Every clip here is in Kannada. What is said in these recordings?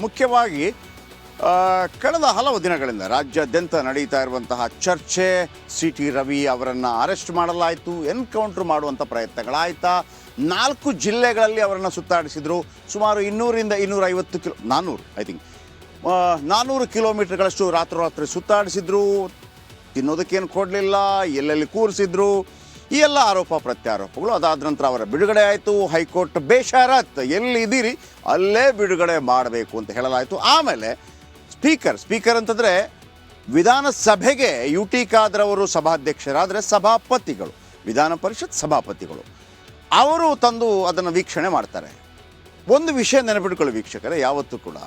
ಮುಖ್ಯವಾಗಿ ಕಳೆದ ಹಲವು ದಿನಗಳಿಂದ ರಾಜ್ಯಾದ್ಯಂತ ನಡೀತಾ ಇರುವಂತಹ ಚರ್ಚೆ, ಸಿ ಟಿ ರವಿ ಅವರನ್ನು ಅರೆಸ್ಟ್ ಮಾಡಲಾಯಿತು, ಎನ್ಕೌಂಟರ್ ಮಾಡುವಂಥ ಪ್ರಯತ್ನಗಳಾಯ್ತಾ, 4 ಜಿಲ್ಲೆಗಳಲ್ಲಿ ಅವರನ್ನು ಸುತ್ತಾಡಿಸಿದರು. ಸುಮಾರು 200ರಿಂದ 250 400 ಕಿಲೋಮೀಟರ್ಗಳಷ್ಟು ರಾತ್ರೋರಾತ್ರಿ ಸುತ್ತಾಡಿಸಿದ್ರು. ತಿನ್ನೋದಕ್ಕೇನು ಕೊಡಲಿಲ್ಲ, ಎಲ್ಲೆಲ್ಲಿ ಕೂರಿಸಿದ್ರು, ಈ ಎಲ್ಲ ಆರೋಪ ಪ್ರತ್ಯಾರೋಪಗಳು. ಅದಾದ ನಂತರ ಅವರ ಬಿಡುಗಡೆ ಆಯಿತು. ಹೈಕೋರ್ಟ್ ಬೇಷರತ್ ಎಲ್ಲಿದ್ದೀರಿ ಅಲ್ಲೇ ಬಿಡುಗಡೆ ಮಾಡಬೇಕು ಅಂತ ಹೇಳಲಾಯಿತು. ಆಮೇಲೆ ಸ್ಪೀಕರ್ ಅಂತಂದರೆ ವಿಧಾನಸಭೆಗೆ ಯು ಟಿ ಖಾದರ್ ಅವರು ಸಭಾಧ್ಯಕ್ಷರಾದರೆ ಸಭಾಪತಿಗಳು, ವಿಧಾನ ಪರಿಷತ್ ಸಭಾಪತಿಗಳು, ಅವರು ತಂದು ಅದನ್ನು ವೀಕ್ಷಣೆ ಮಾಡ್ತಾರೆ. ಒಂದು ವಿಷಯ ನೆನಪಿಟ್ಕೊಳ್ಳಿ ವೀಕ್ಷಕರೇ, ಯಾವತ್ತೂ ಕೂಡ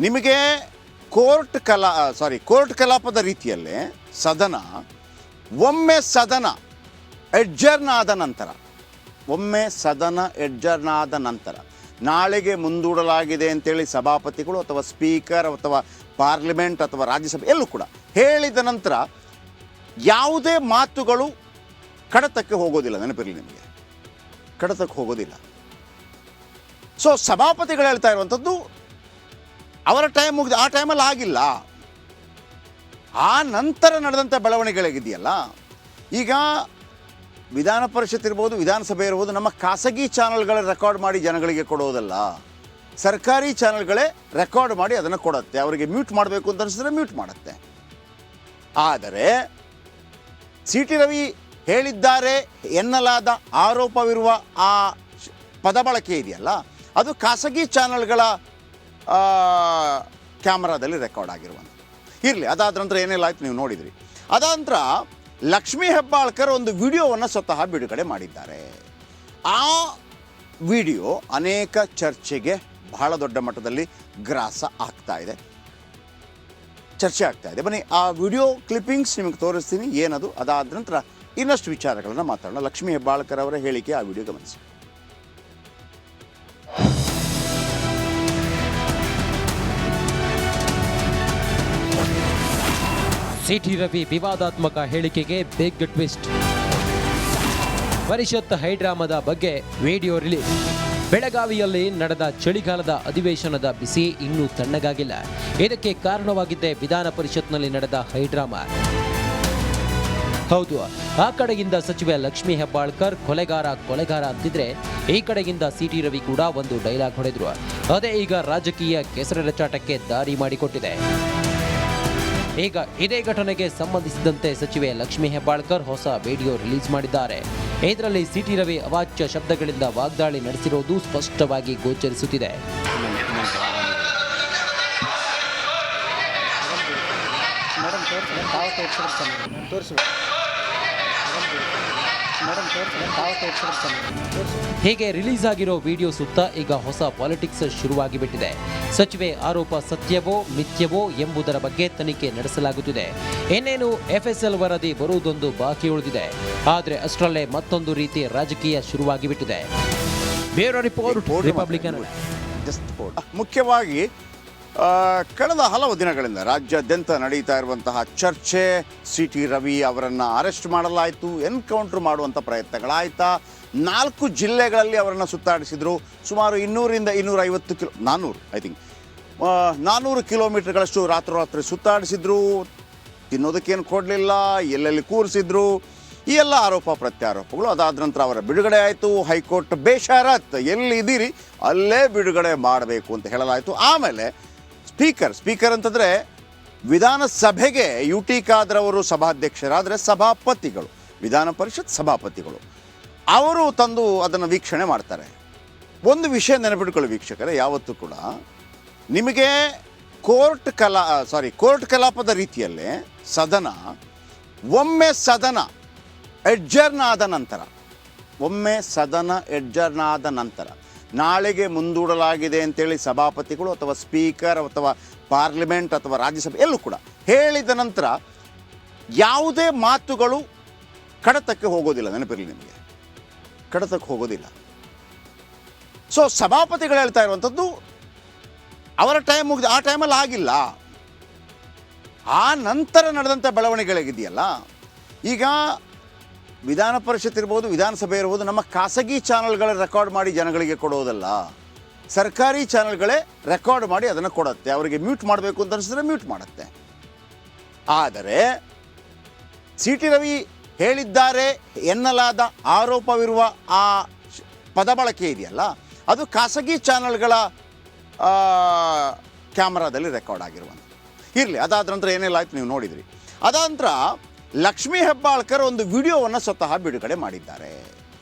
ನಿಮಗೆ ಕೋರ್ಟ್ ಕಲಾಪದ ರೀತಿಯಲ್ಲೇ ಸದನ ಎಡ್ಜರ್ನ್ ಆದ ನಂತರ ನಾಳೆಗೆ ಮುಂದೂಡಲಾಗಿದೆ ಅಂತೇಳಿ ಸಭಾಪತಿಗಳು ಅಥವಾ ಸ್ಪೀಕರ್ ಅಥವಾ ಪಾರ್ಲಿಮೆಂಟ್ ಅಥವಾ ರಾಜ್ಯಸಭೆ ಎಲ್ಲೂ ಕೂಡ ಹೇಳಿದ ನಂತರ ಯಾವುದೇ ಮಾತುಗಳು ಕಡತಕ್ಕೆ ಹೋಗೋದಿಲ್ಲ. ನೆನಪಿರಲಿ ನಿಮಗೆ, ಕಡತಕ್ಕೆ ಹೋಗೋದಿಲ್ಲ. ಸೊ ಸಭಾಪತಿಗಳು ಹೇಳ್ತಾ ಇರುವಂಥದ್ದು ಅವರ ಟೈಮ್ ಮುಗಿದು ಆ ಟೈಮಲ್ಲಿ ಆಗಿಲ್ಲ, ಆ ನಂತರ ನಡೆದಂಥ ಬೆಳವಣಿಗೆಗಳಿದೆಯಲ್ಲ. ಈಗ ವಿಧಾನ ಪರಿಷತ್ ಇರ್ಬೋದು, ವಿಧಾನಸಭೆ ಇರ್ಬೋದು, ನಮ್ಮ ಖಾಸಗಿ ಚಾನಲ್ಗಳೇ ರೆಕಾರ್ಡ್ ಮಾಡಿ ಜನಗಳಿಗೆ ಕೊಡೋದಲ್ಲ, ಸರ್ಕಾರಿ ಚಾನಲ್ಗಳೇ ರೆಕಾರ್ಡ್ ಮಾಡಿ ಅದನ್ನು ಕೊಡುತ್ತೆ. ಅವರಿಗೆ ಮ್ಯೂಟ್ ಮಾಡಬೇಕು ಅಂತ ಅನಿಸಿದ್ರೆ ಮ್ಯೂಟ್ ಮಾಡುತ್ತೆ. ಆದರೆ ಸಿ ಟಿ ರವಿ ಹೇಳಿದ್ದಾರೆ ಎನ್ನಲಾದ ಆರೋಪವಿರುವ ಆ ಪದ ಬಳಕೆ ಇದೆಯಲ್ಲ, ಅದು ಖಾಸಗಿ ಚಾನಲ್ಗಳ ಕ್ಯಾಮ್ರಾದಲ್ಲಿ ರೆಕಾರ್ಡ್ ಆಗಿರುವಂಥ ಇರಲಿ. ಅದಾದ ನಂತರ ಏನೆಲ್ಲ ಆಯ್ತು ನೀವು ನೋಡಿದ್ರಿ. ಅದಾದ ನಂತರ ಲಕ್ಷ್ಮೀ ಹೆಬ್ಬಾಳ್ಕರ್ ಒಂದು ವಿಡಿಯೋವನ್ನು ಸ್ವತಃ ಬಿಡುಗಡೆ ಮಾಡಿದ್ದಾರೆ. ಆ ವಿಡಿಯೋ ಅನೇಕ ಚರ್ಚೆಗೆ ಬಹಳ ದೊಡ್ಡ ಮಟ್ಟದಲ್ಲಿ ಗ್ರಾಸ ಆಗ್ತಾ ಇದೆ, ಚರ್ಚೆ ಆಗ್ತಾ ಇದೆ. ಬನ್ನಿ ಆ ವಿಡಿಯೋ ಕ್ಲಿಪ್ಪಿಂಗ್ಸ್ ನಿಮಗೆ ತೋರಿಸ್ತೀನಿ ಏನದು. ಅದಾದ ನಂತರ ಇನ್ನಷ್ಟು ವಿಚಾರಗಳನ್ನು ಮಾತಾಡೋಣ. ಲಕ್ಷ್ಮೀ ಹೆಬ್ಬಾಳ್ಕರ್ ಅವರ ಹೇಳಿಕೆ, ಆ ವಿಡಿಯೋ ಗಮನಿಸಿ. ಸಿ ಟಿ ರವಿ ವಿವಾದಾತ್ಮಕ ಹೇಳಿಕೆಗೆ ಬಿಗ್ ಟ್ವಿಸ್ಟ್. ಪರಿಷತ್ ಹೈಡ್ರಾಮಾದ ಬಗ್ಗೆ ವಿಡಿಯೋ ರಿಲೀಸ್. ಬೆಳಗಾವಿಯಲ್ಲಿ ನಡೆದ ಚಳಿಗಾಲದ ಅಧಿವೇಶನದ ಬಿಸಿ ಇನ್ನೂ ತಣ್ಣಗಾಗಿಲ್ಲ. ಇದಕ್ಕೆ ಕಾರಣವಾಗಿದ್ದೇ ವಿಧಾನ ಪರಿಷತ್ನಲ್ಲಿ ನಡೆದ ಹೈಡ್ರಾಮಾ. ಹೌದು, ಆ ಕಡೆಯಿಂದ ಸಚಿವೆ ಲಕ್ಷ್ಮೀ ಹೆಬ್ಬಾಳ್ಕರ್ ಕೊಲೆಗಾರ ಅಂತಿದ್ರೆ, ಈ ಕಡೆಗಿಂದ ಸಿ ಟಿ ರವಿ ಕೂಡ ಒಂದು ಡೈಲಾಗ್ ಹೊಡೆದ್ರು. ಅದೇ ಈಗ ರಾಜಕೀಯ ಕೆಸರೆರಚಾಟಕ್ಕೆ ದಾರಿ ಮಾಡಿಕೊಟ್ಟಿದೆ. ಈಗ ಇದೇ ಘಟನೆಗೆ ಸಂಬಂಧಿಸಿದಂತೆ ಸಚಿವೆ ಲಕ್ಷ್ಮೀ ಹೆಬ್ಬಾಳ್ಕರ್ ಹೊಸ ವಿಡಿಯೋ ರಿಲೀಸ್ ಮಾಡಿದ್ದಾರೆ. ಇದರಲ್ಲಿ ಸಿ ಟಿ ರವಿ ಅವಾಚ್ಯ ಶಬ್ದಗಳಿಂದ ವಾಗ್ದಾಳಿ ನಡೆಸಿರುವುದು ಸ್ಪಷ್ಟವಾಗಿ ಗೋಚರಿಸುತ್ತಿದೆ. ಹೀಗೆ ರಿಲೀಸ್ ಆಗಿರೋ ವಿಡಿಯೋ ಸುತ್ತ ಈಗ ಹೊಸ ಪಾಲಿಟಿಕ್ಸ್ ಶುರುವಾಗಿ ಬಿಟ್ಟಿದೆ. ಸಚಿವೆ ಆರೋಪ ಸತ್ಯವೋ ಮಿಥ್ಯವೋ ಎಂಬುದರ ಬಗ್ಗೆ ತನಿಖೆ ನಡೆಸಲಾಗುತ್ತಿದೆ. ಇನ್ನೇನು FSL ವರದಿ ಬರುವುದೊಂದು ಬಾಕಿ ಉಳಿದಿದೆ. ಆದರೆ ಅಷ್ಟರಲ್ಲೇ ಮತ್ತೊಂದು ರೀತಿ ರಾಜಕೀಯ ಶುರುವಾಗಿ ಬಿಟ್ಟಿದೆ. Bureau report, Republican. ಮುಖ್ಯವಾಗಿ ಕಳೆದ ಹಲವು ದಿನಗಳಿಂದ ರಾಜ್ಯಾದ್ಯಂತ ನಡೀತಾ ಇರುವಂತಹ ಚರ್ಚೆ, ಸಿ ಟಿ ರವಿ ಅವರನ್ನು ಅರೆಸ್ಟ್ ಮಾಡಲಾಯಿತು, ಎನ್ಕೌಂಟರ್ ಮಾಡುವಂಥ ಪ್ರಯತ್ನಗಳಾಯ್ತಾ, 4 ಜಿಲ್ಲೆಗಳಲ್ಲಿ ಅವರನ್ನು ಸುತ್ತಾಡಿಸಿದ್ರು. ಸುಮಾರು 200ರಿಂದ 400 ಕಿಲೋಮೀಟರ್ಗಳಷ್ಟು ರಾತ್ರೋರಾತ್ರಿ ಸುತ್ತಾಡಿಸಿದ್ರು. ತಿನ್ನೋದಕ್ಕೇನು ಕೊಡಲಿಲ್ಲ, ಎಲ್ಲೆಲ್ಲಿ ಕೂರಿಸಿದ್ರು, ಈ ಎಲ್ಲ ಆರೋಪ ಪ್ರತ್ಯಾರೋಪಗಳು. ಅದಾದ ನಂತರ ಅವರ ಬಿಡುಗಡೆ ಆಯಿತು. ಹೈಕೋರ್ಟ್ ಬೇಷರತ್ ಎಲ್ಲಿದ್ದೀರಿ ಅಲ್ಲೇ ಬಿಡುಗಡೆ ಮಾಡಬೇಕು ಅಂತ ಹೇಳಲಾಯಿತು. ಆಮೇಲೆ ಸ್ಪೀಕರ್ ಅಂತಂದರೆ ವಿಧಾನಸಭೆಗೆ ಯು ಟಿ ಖಾದರ್ ಅವರು ಸಭಾಧ್ಯಕ್ಷರಾದರೆ ಸಭಾಪತಿಗಳು, ವಿಧಾನ ಪರಿಷತ್ ಸಭಾಪತಿಗಳು, ಅವರು ತಂದು ಅದನ್ನು ವೀಕ್ಷಣೆ ಮಾಡ್ತಾರೆ. ಒಂದು ವಿಷಯ ನೆನಪಿಟ್ಕೊಳ್ಳಿ ವೀಕ್ಷಕರೇ, ಯಾವತ್ತೂ ಕೂಡ ನಿಮಗೆ ಕೋರ್ಟ್ ಕಲಾಪದ ರೀತಿಯಲ್ಲೇ ಸದನ ಎಡ್ಜರ್ನ್ ಆದ ನಂತರ ನಾಳೆಗೆ ಮುಂದೂಡಲಾಗಿದೆ ಅಂತೇಳಿ ಸಭಾಪತಿಗಳು ಅಥವಾ ಸ್ಪೀಕರ್ ಅಥವಾ ಪಾರ್ಲಿಮೆಂಟ್ ಅಥವಾ ರಾಜ್ಯಸಭೆ ಎಲ್ಲೂ ಕೂಡ ಹೇಳಿದ ನಂತರ ಯಾವುದೇ ಮಾತುಗಳು ಕಡತಕ್ಕೆ ಹೋಗೋದಿಲ್ಲ. ನೆನಪಿರಲಿ ನಿಮಗೆ, ಕಡತಕ್ಕೆ ಹೋಗೋದಿಲ್ಲ. ಸೊ ಸಭಾಪತಿಗಳು ಹೇಳ್ತಾ ಇರುವಂಥದ್ದು ಅವರ ಟೈಮ್ ಮುಗಿದು ಆ ಟೈಮಲ್ಲಿ ಆಗಿಲ್ಲ, ಆ ನಂತರ ನಡೆದಂಥ ಬೆಳವಣಿಗೆಗಳಿದೆಯಲ್ಲ. ಈಗ ವಿಧಾನ ಪರಿಷತ್ ಇರ್ಬೋದು, ವಿಧಾನಸಭೆ ಇರ್ಬೋದು, ನಮ್ಮ ಖಾಸಗಿ ಚಾನಲ್ಗಳೇ ರೆಕಾರ್ಡ್ ಮಾಡಿ ಜನಗಳಿಗೆ ಕೊಡೋದಲ್ಲ, ಸರ್ಕಾರಿ ಚಾನಲ್ಗಳೇ ರೆಕಾರ್ಡ್ ಮಾಡಿ ಅದನ್ನು ಕೊಡುತ್ತೆ. ಅವರಿಗೆ ಮ್ಯೂಟ್ ಮಾಡಬೇಕು ಅಂತ ಅನಿಸಿದ್ರೆ ಮ್ಯೂಟ್ ಮಾಡುತ್ತೆ. ಆದರೆ ಸಿ ಟಿ ರವಿ ಹೇಳಿದ್ದಾರೆ ಎನ್ನಲಾದ ಆರೋಪವಿರುವ ಆ ಪದ ಬಳಕೆ ಇದೆಯಲ್ಲ, ಅದು ಖಾಸಗಿ ಚಾನಲ್ಗಳ ಕ್ಯಾಮ್ರಾದಲ್ಲಿ ರೆಕಾರ್ಡ್ ಆಗಿರುವಂಥ. ಇರಲಿ, ಅದಾದ ನಂತರ ಏನೆಲ್ಲ ಆಯ್ತು ನೀವು ನೋಡಿದ್ರಿ. ಅದಾದ ನಂತರ ಲಕ್ಷ್ಮೀ ಹೆಬ್ಬಾಳ್ಕರ್ ಒಂದು ವಿಡಿಯೋವನ್ನು ಸ್ವತಃ ಬಿಡುಗಡೆ ಮಾಡಿದ್ದಾರೆ.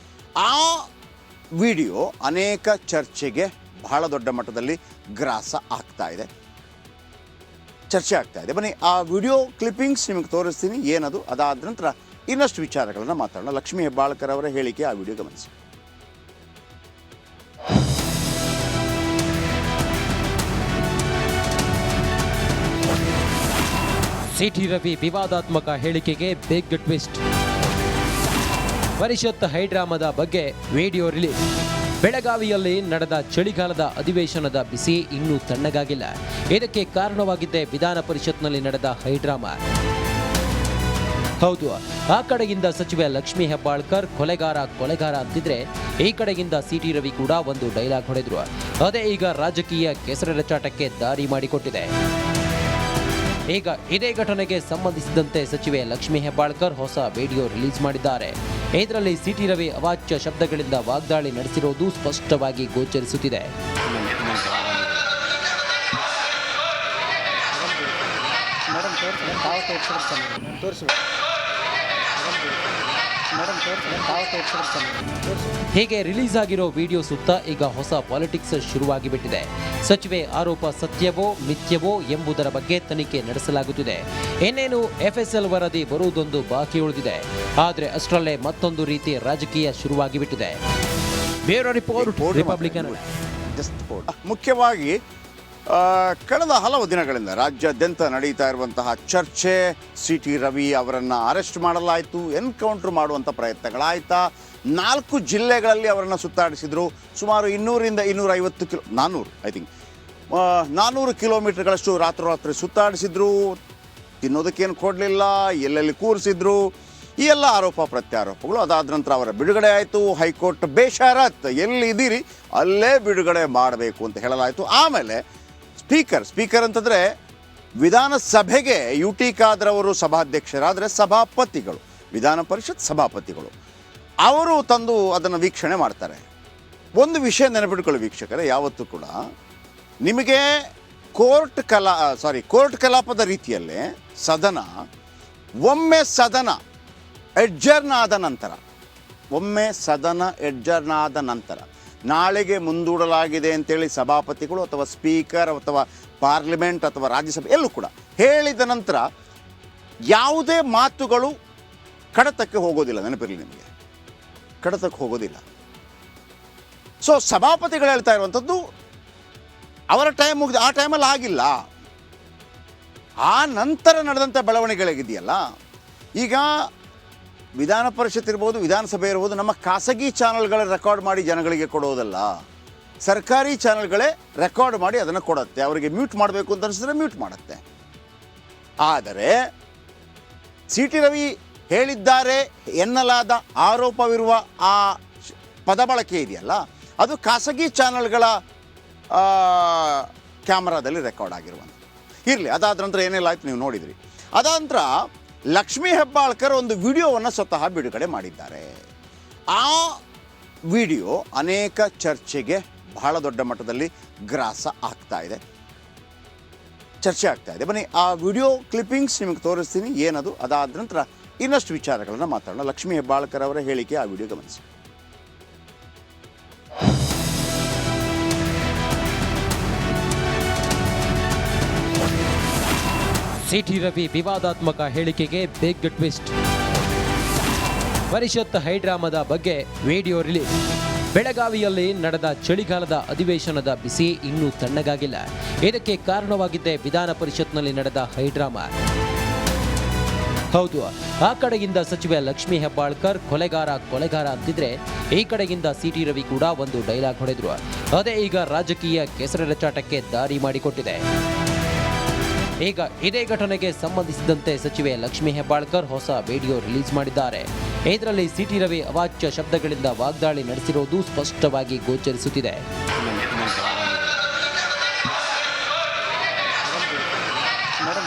ಆ ವಿಡಿಯೋ ಅನೇಕ ಚರ್ಚೆಗೆ ಬಹಳ ದೊಡ್ಡ ಮಟ್ಟದಲ್ಲಿ ಗ್ರಾಸ ಆಗ್ತಾ ಇದೆ, ಚರ್ಚೆ ಆಗ್ತಾ ಇದೆ. ಬನ್ನಿ ಆ ವಿಡಿಯೋ ಕ್ಲಿಪ್ಪಿಂಗ್ಸ್ ನಿಮಗೆ ತೋರಿಸ್ತೀನಿ ಏನದು. ಅದಾದ ನಂತರ ಇನ್ನಷ್ಟು ವಿಚಾರಗಳನ್ನು ಮಾತಾಡೋಣ. ಲಕ್ಷ್ಮೀ ಹೆಬ್ಬಾಳ್ಕರ್ ಅವರ ಹೇಳಿಕೆ, ಆ ವಿಡಿಯೋ ಗಮನಿಸಿ. ಸಿಟಿ ರವಿ ವಿವಾದಾತ್ಮಕ ಹೇಳಿಕೆಗೆ ಬಿಗ್ ಟ್ವಿಸ್ಟ್. ಪರಿಷತ್ ಹೈಡ್ರಾಮಾದ ಬಗ್ಗೆ ವಿಡಿಯೋ ರಿಲೀಸ್. ಬೆಳಗಾವಿಯಲ್ಲಿ ನಡೆದ ಚಳಿಗಾಲದ ಅಧಿವೇಶನದ ಬಿಸಿ ಇನ್ನೂ ತಣ್ಣಗಾಗಿಲ್ಲ. ಇದಕ್ಕೆ ಕಾರಣವಾಗಿದ್ದೇ ವಿಧಾನ ಪರಿಷತ್ನಲ್ಲಿ ನಡೆದ ಹೈಡ್ರಾಮಾ. ಹೌದು, ಆ ಕಡೆಯಿಂದ ಸಚಿವೆ ಲಕ್ಷ್ಮೀ ಹೆಬ್ಬಾಳ್ಕರ್ ಕೊಲೆಗಾರ ಅಂತಿದ್ರೆ, ಈ ಕಡೆಗಿಂದ ಸಿಟಿ ರವಿ ಕೂಡ ಒಂದು ಡೈಲಾಗ್ ಹೊಡೆದ್ರು. ಅದೇ ಈಗ ರಾಜಕೀಯ ಕೆಸರೆರಚಾಟಕ್ಕೆ ದಾರಿ ಮಾಡಿಕೊಟ್ಟಿದೆ. ಈಗ ಇದೇ ಘಟನೆಗೆ ಸಂಬಂಧಿಸಿದಂತೆ ಸಚಿವೆ ಲಕ್ಷ್ಮೀ ಹೆಬ್ಬಾಳ್ಕರ್ ಹೊಸ ವಿಡಿಯೋ ರಿಲೀಸ್ ಮಾಡಿದ್ದಾರೆ. ಇದರಲ್ಲಿ ಸಿಟಿ ರವಿ ಅವಾಚ್ಯ ಶಬ್ದಗಳಿಂದ ವಾಗ್ದಾಳಿ ನಡೆಸಿರುವುದು ಸ್ಪಷ್ಟವಾಗಿ ಗೋಚರಿಸುತ್ತಿದೆ. ಹೀಗೆ ರಿಲೀಸ್ ಆಗಿರೋ ವಿಡಿಯೋ ಸುತ್ತ ಈಗ ಹೊಸ ಪಾಲಿಟಿಕ್ಸ್ ಶುರುವಾಗಿ ಬಿಟ್ಟಿದೆ. ಸಚಿವೆ ಆರೋಪ ಸತ್ಯವೋ ಮಿಥ್ಯವೋ ಎಂಬುದರ ಬಗ್ಗೆ ತನಿಖೆ ನಡೆಸಲಾಗುತ್ತಿದೆ. ಇನ್ನೇನು FSL ವರದಿ ಬರುವುದೊಂದು ಬಾಕಿ ಉಳಿದಿದೆ. ಆದರೆ ಅಷ್ಟರಲ್ಲೇ ಮತ್ತೊಂದು ರೀತಿ ರಾಜಕೀಯ ಶುರುವಾಗಿ ಬಿಟ್ಟಿದೆ. Bureau report, Republican. ಮುಖ್ಯವಾಗಿ ಕಳೆದ ಹಲವು ದಿನಗಳಿಂದ ರಾಜ್ಯಾದ್ಯಂತ ನಡೀತಾ ಇರುವಂತಹ ಚರ್ಚೆ, ಸಿ ಟಿ ರವಿ ಅವರನ್ನು ಅರೆಸ್ಟ್ ಮಾಡಲಾಯಿತು, ಎನ್ಕೌಂಟರ್ ಮಾಡುವಂಥ ಪ್ರಯತ್ನಗಳಾಯ್ತಾ, 4 ಜಿಲ್ಲೆಗಳಲ್ಲಿ ಅವರನ್ನು ಸುತ್ತಾಡಿಸಿದ್ರು. ಸುಮಾರು 200ರಿಂದ 250 400 ಕಿಲೋಮೀಟರ್ಗಳಷ್ಟು ರಾತ್ರೋರಾತ್ರಿ ಸುತ್ತಾಡಿಸಿದ್ರು. ತಿನ್ನೋದಕ್ಕೇನು ಕೊಡಲಿಲ್ಲ, ಎಲ್ಲೆಲ್ಲಿ ಕೂರಿಸಿದ್ರು, ಈ ಎಲ್ಲ ಆರೋಪ ಪ್ರತ್ಯಾರೋಪಗಳು. ಅದಾದ ನಂತರ ಅವರ ಬಿಡುಗಡೆ ಆಯಿತು. ಹೈಕೋರ್ಟ್ ಬೇಷರತ್ ಎಲ್ಲಿದ್ದೀರಿ ಅಲ್ಲೇ ಬಿಡುಗಡೆ ಮಾಡಬೇಕು ಅಂತ ಹೇಳಲಾಯಿತು. ಆಮೇಲೆ ಸ್ಪೀಕರ್ ಅಂತಂದರೆ ವಿಧಾನಸಭೆಗೆ UT ಖಾದರ್ ಅವರು ಸಭಾಧ್ಯಕ್ಷರಾದರೆ ಸಭಾಪತಿಗಳು, ವಿಧಾನ ಪರಿಷತ್ ಸಭಾಪತಿಗಳು, ಅವರು ತಂದು ಅದನ್ನು ವೀಕ್ಷಣೆ ಮಾಡ್ತಾರೆ. ಒಂದು ವಿಷಯ ನೆನಪಿಟ್ಕೊಳ್ಳಿ ವೀಕ್ಷಕರೇ, ಯಾವತ್ತೂ ಕೂಡ ನಿಮಗೆ ಕೋರ್ಟ್ ಕಲಾಪದ ರೀತಿಯಲ್ಲೇ ಒಮ್ಮೆ ಸದನ ಎಡ್ಜರ್ನ್ ಆದ ನಂತರ ನಾಳೆಗೆ ಮುಂದೂಡಲಾಗಿದೆ ಅಂತೇಳಿ ಸಭಾಪತಿಗಳು ಅಥವಾ ಸ್ಪೀಕರ್ ಅಥವಾ ಪಾರ್ಲಿಮೆಂಟ್ ಅಥವಾ ರಾಜ್ಯಸಭೆ ಎಲ್ಲೂ ಕೂಡ ಹೇಳಿದ ನಂತರ ಯಾವುದೇ ಮಾತುಗಳು ಕಡತಕ್ಕೆ ಹೋಗೋದಿಲ್ಲ. ನೆನಪಿರಲಿ ನಿಮಗೆ, ಕಡತಕ್ಕೆ ಹೋಗೋದಿಲ್ಲ. ಸೊ ಸಭಾಪತಿಗಳು ಹೇಳ್ತಾ ಇರುವಂಥದ್ದು ಅವರ ಟೈಮ್ ಮುಗಿದು, ಆ ಟೈಮಲ್ಲಿ ಆಗಿಲ್ಲ. ಆ ನಂತರ ನಡೆದಂಥ ಬೆಳವಣಿಗೆಗಳಿದೆಯಲ್ಲ, ಈಗ ವಿಧಾನ ಪರಿಷತ್ ಇರ್ಬೋದು, ವಿಧಾನಸಭೆ ಇರ್ಬೋದು, ನಮ್ಮ ಖಾಸಗಿ ಚಾನಲ್ಗಳ ರೆಕಾರ್ಡ್ ಮಾಡಿ ಜನಗಳಿಗೆ ಕೊಡೋದಲ್ಲ, ಸರ್ಕಾರಿ ಚಾನಲ್ಗಳೇ ರೆಕಾರ್ಡ್ ಮಾಡಿ ಅದನ್ನು ಕೊಡುತ್ತೆ. ಅವರಿಗೆ ಮ್ಯೂಟ್ ಮಾಡಬೇಕು ಅಂತ ಅನಿಸಿದ್ರೆ ಮ್ಯೂಟ್ ಮಾಡುತ್ತೆ. ಆದರೆ ಸಿ ಟಿ ರವಿ ಹೇಳಿದ್ದಾರೆ ಎನ್ನಲಾದ ಆರೋಪವಿರುವ ಆ ಪದ ಬಳಕೆ ಇದೆಯಲ್ಲ, ಅದು ಖಾಸಗಿ ಚಾನಲ್ಗಳ ಕ್ಯಾಮ್ರಾದಲ್ಲಿ ರೆಕಾರ್ಡ್ ಆಗಿರುವಂಥ. ಇರಲಿ, ಅದಾದ ನಂತರ ಏನೆಲ್ಲ ಆಯ್ತು ನೀವು ನೋಡಿದ್ರಿ. ಅದಾದ ನಂತರ ಲಕ್ಷ್ಮೀ ಹೆಬ್ಬಾಳ್ಕರ್ ಒಂದು ವಿಡಿಯೋವನ್ನು ಸ್ವತಃ ಬಿಡುಗಡೆ ಮಾಡಿದ್ದಾರೆ. ಆ ವಿಡಿಯೋ ಅನೇಕ ಚರ್ಚೆಗೆ ಬಹಳ ದೊಡ್ಡ ಮಟ್ಟದಲ್ಲಿ ಗ್ರಾಸ ಆಗ್ತಾ ಇದೆ, ಚರ್ಚೆ ಆಗ್ತಾ ಇದೆ. ಬನ್ನಿ ಆ ವಿಡಿಯೋ ಕ್ಲಿಪ್ಪಿಂಗ್ಸ್ ನಿಮಗೆ ತೋರಿಸ್ತೀನಿ ಏನದು. ಅದಾದ ನಂತರ ಇನ್ನಷ್ಟು ವಿಚಾರಗಳನ್ನು ಮಾತಾಡೋಣ. ಲಕ್ಷ್ಮೀ ಹೆಬ್ಬಾಳ್ಕರ್ ಅವರ ಹೇಳಿಕೆ, ಆ ವಿಡಿಯೋ ಗಮನಿಸಿ. ಸಿಟಿ ರವಿ ವಿವಾದಾತ್ಮಕ ಹೇಳಿಕೆಗೆ ಬಿಗ್ ಟ್ವಿಸ್ಟ್. ಪರಿಷತ್ ಹೈಡ್ರಾಮಾದ ಬಗ್ಗೆ ವಿಡಿಯೋ ರಿಲೀಸ್. ಬೆಳಗಾವಿಯಲ್ಲಿ ನಡೆದ ಚಳಿಗಾಲದ ಅಧಿವೇಶನದ ಬಿಸಿ ಇನ್ನೂ ತಣ್ಣಗಾಗಿಲ್ಲ. ಇದಕ್ಕೆ ಕಾರಣವಾಗಿದ್ದೇ ವಿಧಾನ ಪರಿಷತ್ನಲ್ಲಿ ನಡೆದ ಹೈಡ್ರಾಮಾ. ಹೌದು, ಆ ಕಡೆಯಿಂದ ಸಚಿವೆ ಲಕ್ಷ್ಮೀ ಹೆಬ್ಬಾಳ್ಕರ್ ಕೊಲೆಗಾರ ಅಂತಿದ್ರೆ, ಈ ಕಡೆಗಿಂದ ಸಿಟಿ ರವಿ ಕೂಡ ಒಂದು ಡೈಲಾಗ್ ಹೊಡೆದ್ರು. ಅದೇ ಈಗ ರಾಜಕೀಯ ಕೆಸರೆರಚಾಟಕ್ಕೆ ದಾರಿ ಮಾಡಿಕೊಟ್ಟಿದೆ. ಈಗ ಇದೇ ಘಟನೆಗೆ ಸಂಬಂಧಿಸಿದಂತೆ ಸಚಿವೆ ಲಕ್ಷ್ಮೀ ಹೆಬ್ಬಾಳ್ಕರ್ ಹೊಸ ವಿಡಿಯೋ ರಿಲೀಸ್ ಮಾಡಿದ್ದಾರೆ. ಇದರಲ್ಲಿ ಸಿಟಿ ರವಿ ಅವಾಚ್ಯ ಶಬ್ದಗಳಿಂದ ವಾಗ್ದಾಳಿ ನಡೆಸಿರುವುದು ಸ್ಪಷ್ಟವಾಗಿ ಗೋಚರಿಸುತ್ತಿದೆ.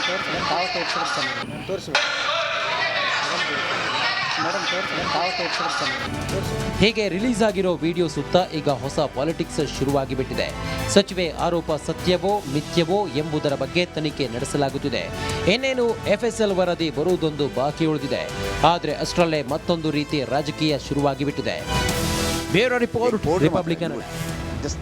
ತೋರಿಸಿಲ್ಲ ತಾವು ತೋರಿಸಿದ್ರೆ ಚೆನ್ನಾಗಿ ತೋರಿಸ್ಬೇಕು ಮೇಡಮ್ ತೋರಿಸಿಲ್ಲ ತಾವು ತೋರಿಸಿದ್ರೆ ಚೆನ್ನಾಗಿ ತೋರಿಸ್ಬೇಕು. ಹೀಗೆ ರಿಲೀಸ್ ಆಗಿರೋ ವಿಡಿಯೋ ಸುತ್ತ ಈಗ ಹೊಸ ಪಾಲಿಟಿಕ್ಸ್ ಶುರುವಾಗಿ ಬಿಟ್ಟಿದೆ. ಸಚಿವೆ ಆರೋಪ ಸತ್ಯವೋ ಮಿಥ್ಯವೋ ಎಂಬುದರ ಬಗ್ಗೆ ತನಿಖೆ ನಡೆಸಲಾಗುತ್ತಿದೆ. ಇನ್ನೇನು FSL ವರದಿ ಬರುವುದೊಂದು ಬಾಕಿ ಉಳಿದಿದೆ. ಆದರೆ ಅಷ್ಟರಲ್ಲೇ ಮತ್ತೊಂದು ರೀತಿ ರಾಜಕೀಯ ಶುರುವಾಗಿ ಬಿಟ್ಟಿದೆ. Bureau report, republic Kannada. Just